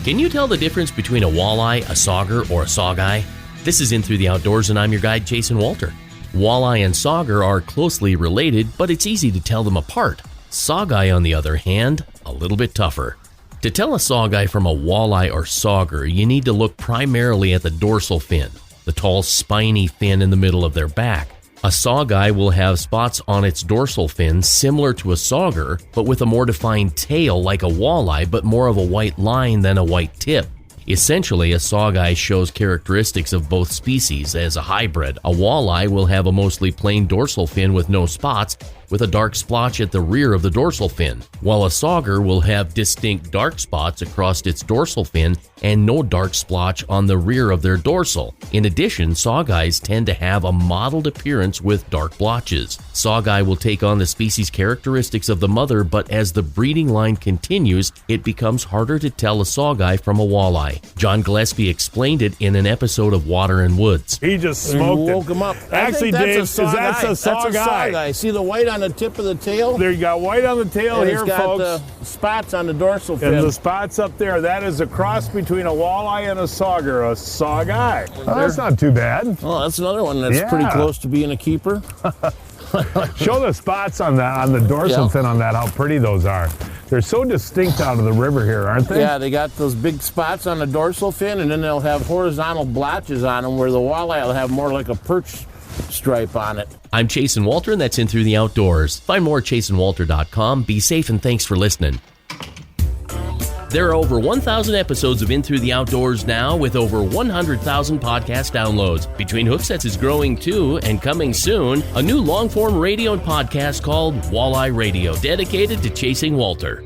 Can you tell the difference between a walleye, a sauger, or a saugeye? This is In Through the Outdoors, and I'm your guide, Jason Walter. Walleye and sauger are closely related, but it's easy to tell them apart. Saugeye, on the other hand, a little bit tougher. To tell a saugeye from a walleye or sauger, you need to look primarily at the dorsal fin, the tall spiny fin in the middle of their back. A saugeye will have spots on its dorsal fin similar to a sauger, but with a more defined tail like a walleye, but more of a white line than a white tip. Essentially, a saugeye shows characteristics of both species. As a hybrid, a walleye will have a mostly plain dorsal fin with no spots, with a dark splotch at the rear of the dorsal fin, while a sauger will have distinct dark spots across its dorsal fin and no dark splotch on the rear of their dorsal. In addition, saugeyes tend to have a mottled appearance with dark blotches. Saugeye will take on the species characteristics of the mother, but as the breeding line continues, it becomes harder to tell a saugeye from a walleye. John Gillespie explained it in an episode of Water and Woods. He just smoked it. Woke him up. Actually, Dave, that's a saugeye. That's a saugeye. See the white on the tip of the tail? There, you got white on the tail and here, it's got folks. The spots on the dorsal fin. And the spots up there, that is a cross between a walleye and a sauger, a saugeye. Oh, that's not too bad. Oh, that's another one that's pretty close to being a keeper. Show the spots on the dorsal fin on that, how pretty those are. They're so distinct out of the river here, aren't they? Yeah, they got those big spots on the dorsal fin, and then they'll have horizontal blotches on them where the walleye will have more like a perch stripe on it. I'm Jason Walter, and that's In Through the Outdoors. Find more at jasonwalter.com. Be safe, and thanks for listening. There are over 1,000 episodes of In Through the Outdoors now, with over 100,000 podcast downloads. Between Hoofsets is growing too, and coming soon, a new long-form radio podcast called Walleye Radio, dedicated to chasing Walter.